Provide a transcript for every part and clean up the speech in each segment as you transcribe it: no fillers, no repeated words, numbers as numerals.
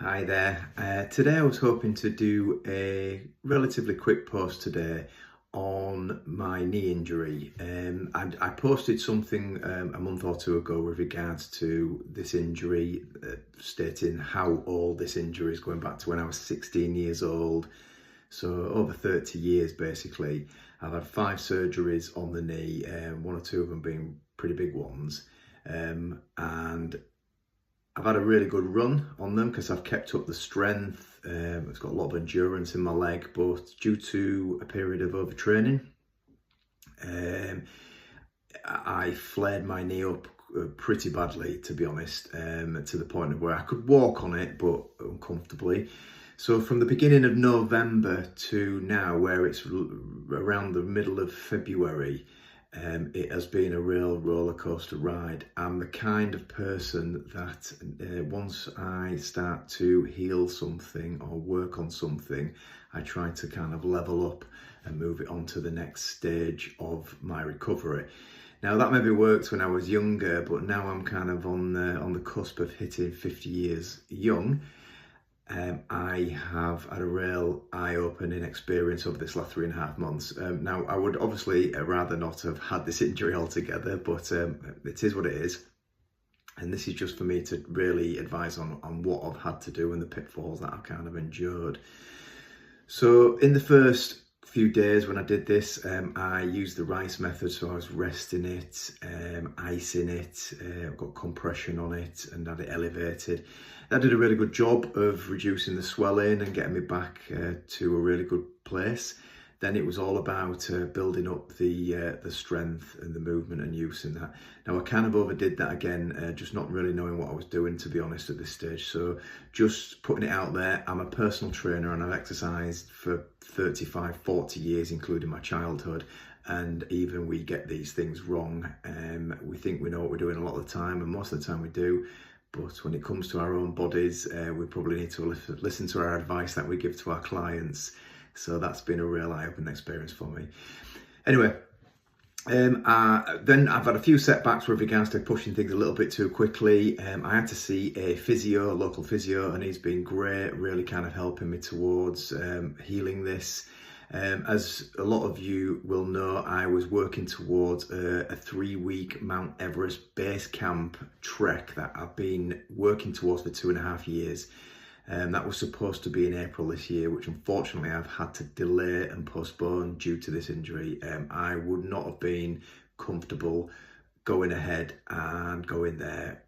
Hi there. Today I was hoping to do a relatively quick post today on my knee injury. I posted something a month or two ago with regards to this injury, stating how old this injury is, going back to when I was 16 years old. So over 30 years basically. I've had 5 surgeries on the knee, one or two of them being pretty big ones. And I've had a really good run on them because I've kept up the strength. It's got a lot of endurance in my leg, but due to a period of overtraining, um, I flared my knee up pretty badly, to be honest, to the point of where I could walk on it, but uncomfortably. So from the beginning of November to now, where it's around the middle of February, it has been a real roller coaster ride. I'm the kind of person that once I start to heal something or work on something, I try to kind of level up and move it on to the next stage of my recovery. Now that maybe worked when I was younger, but now I'm kind of on the cusp of hitting 50 years young. I have had a real eye-opening experience over this last 3.5 months. Now, I would obviously rather not have had this injury altogether, but it is what it is. And this is just for me to really advise on what I've had to do and the pitfalls that I've kind of endured. So in the first few days when I did this, I used the RICE method. So I was resting it, icing it, got compression on it and had it elevated. That did a really good job of reducing the swelling and getting me back to a really good place. Then it was all about building up the strength and the movement and use in that. Now I kind of overdid that again, just not really knowing what I was doing, to be honest, at this stage. So just putting it out there, I'm a personal trainer and I've exercised for 35, 40 years, including my childhood. And even we get these things wrong. We think we know what we're doing a lot of the time, and most of the time we do. But when it comes to our own bodies, we probably need to listen to our advice that we give to our clients. So that's been a real eye-opening experience for me. Anyway, then I've had a few setbacks with regards to pushing things a little bit too quickly. I had to see a local physio, and he's been great, really kind of helping me towards healing this. As a lot of you will know, I was working towards a 3-week Mount Everest base camp trek that I've been working towards for 2.5 years. That was supposed to be in April this year, which unfortunately I've had to delay and postpone due to this injury. I would not have been comfortable going ahead and going there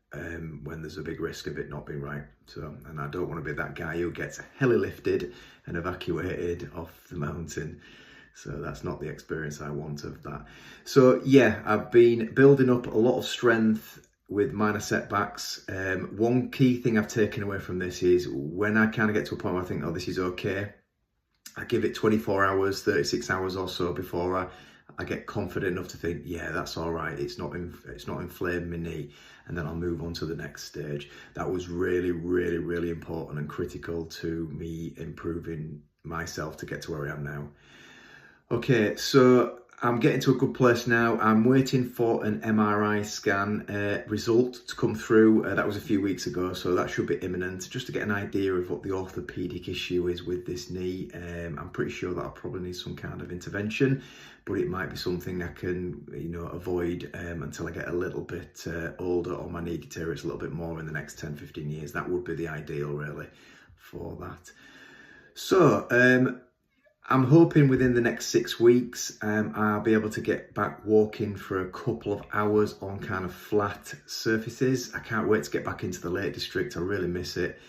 when there's a big risk of it not being right. So, and I don't want to be that guy who gets heli lifted and evacuated off the mountain. So that's not the experience I want of that. So yeah, I've been building up a lot of strength with minor setbacks. One key thing I've taken away from this is when I kind of get to a point where I think, oh, this is okay, I give it 24 hours, 36 hours or so before I get confident enough to think, yeah, that's all right. It's not inflamed my knee, and then I'll move on to the next stage. That was really, really, really important and critical to me improving myself to get to where I am now. Okay, so I'm getting to a good place now. I'm waiting for an MRI scan result to come through. That was a few weeks ago, so that should be imminent, just to get an idea of what the orthopedic issue is with this knee. I'm pretty sure that I'll probably need some kind of intervention, but it might be something I can, avoid until I get a little bit older, or my knee deteriorates a little bit more in the next 10, 15 years. That would be the ideal, really, for that. So, I'm hoping within the next 6 weeks, I'll be able to get back walking for a couple of hours on kind of flat surfaces. I can't wait to get back into the Lake District. I really miss it.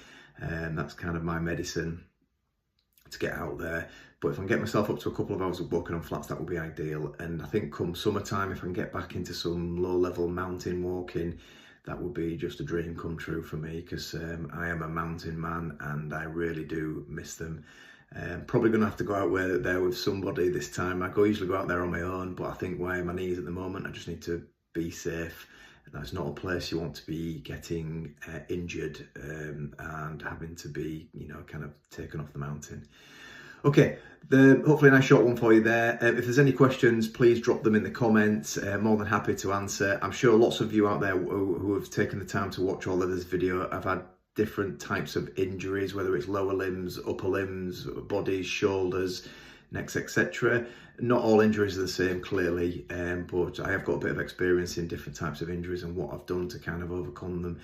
That's kind of my medicine, to get out there. But if I can get myself up to a couple of hours of walking on flats, that would be ideal. And I think come summertime, if I can get back into some low-level mountain walking, that would be just a dream come true for me, because I am a mountain man and I really do miss them. Probably going to have to go out there with somebody this time. Usually go out there on my own, but I think where my knee is at the moment, I just need to be safe. That's not a place you want to be getting injured and having to be, kind of taken off the mountain. Okay, hopefully a nice short one for you there. If there's any questions, please drop them in the comments. More than happy to answer. I'm sure lots of you out there who have taken the time to watch all of this video have had different types of injuries, whether it's lower limbs, upper limbs, bodies, shoulders, necks, etc. Not all injuries are the same, clearly, but I have got a bit of experience in different types of injuries and what I've done to kind of overcome them.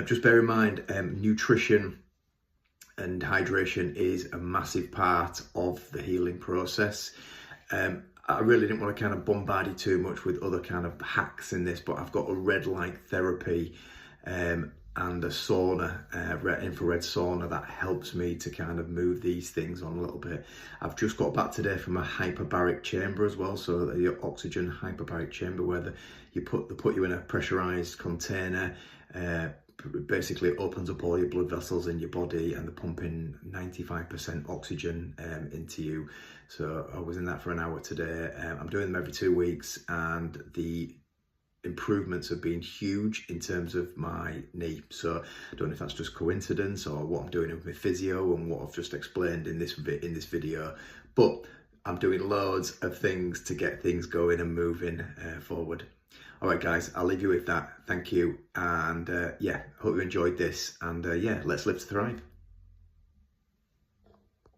Just bear in mind, nutrition and hydration is a massive part of the healing process. I really didn't want to kind of bombard you too much with other kind of hacks in this, but I've got a red light therapy and a sauna, infrared sauna, that helps me to kind of move these things on a little bit. I've just got back today from a hyperbaric chamber as well, so the oxygen hyperbaric chamber where they put you in a pressurized container. Basically it opens up all your blood vessels in your body, and they're pumping 95% oxygen into you. So I was in that for an hour today. I'm doing them every 2 weeks, and the improvements have been huge in terms of my knee. So I don't know if that's just coincidence or what I'm doing with my physio and what I've just explained in this video, but I'm doing loads of things to get things going and moving forward. All right, guys, I'll leave you with that. Thank you. And yeah, hope you enjoyed this. And yeah, let's live to thrive.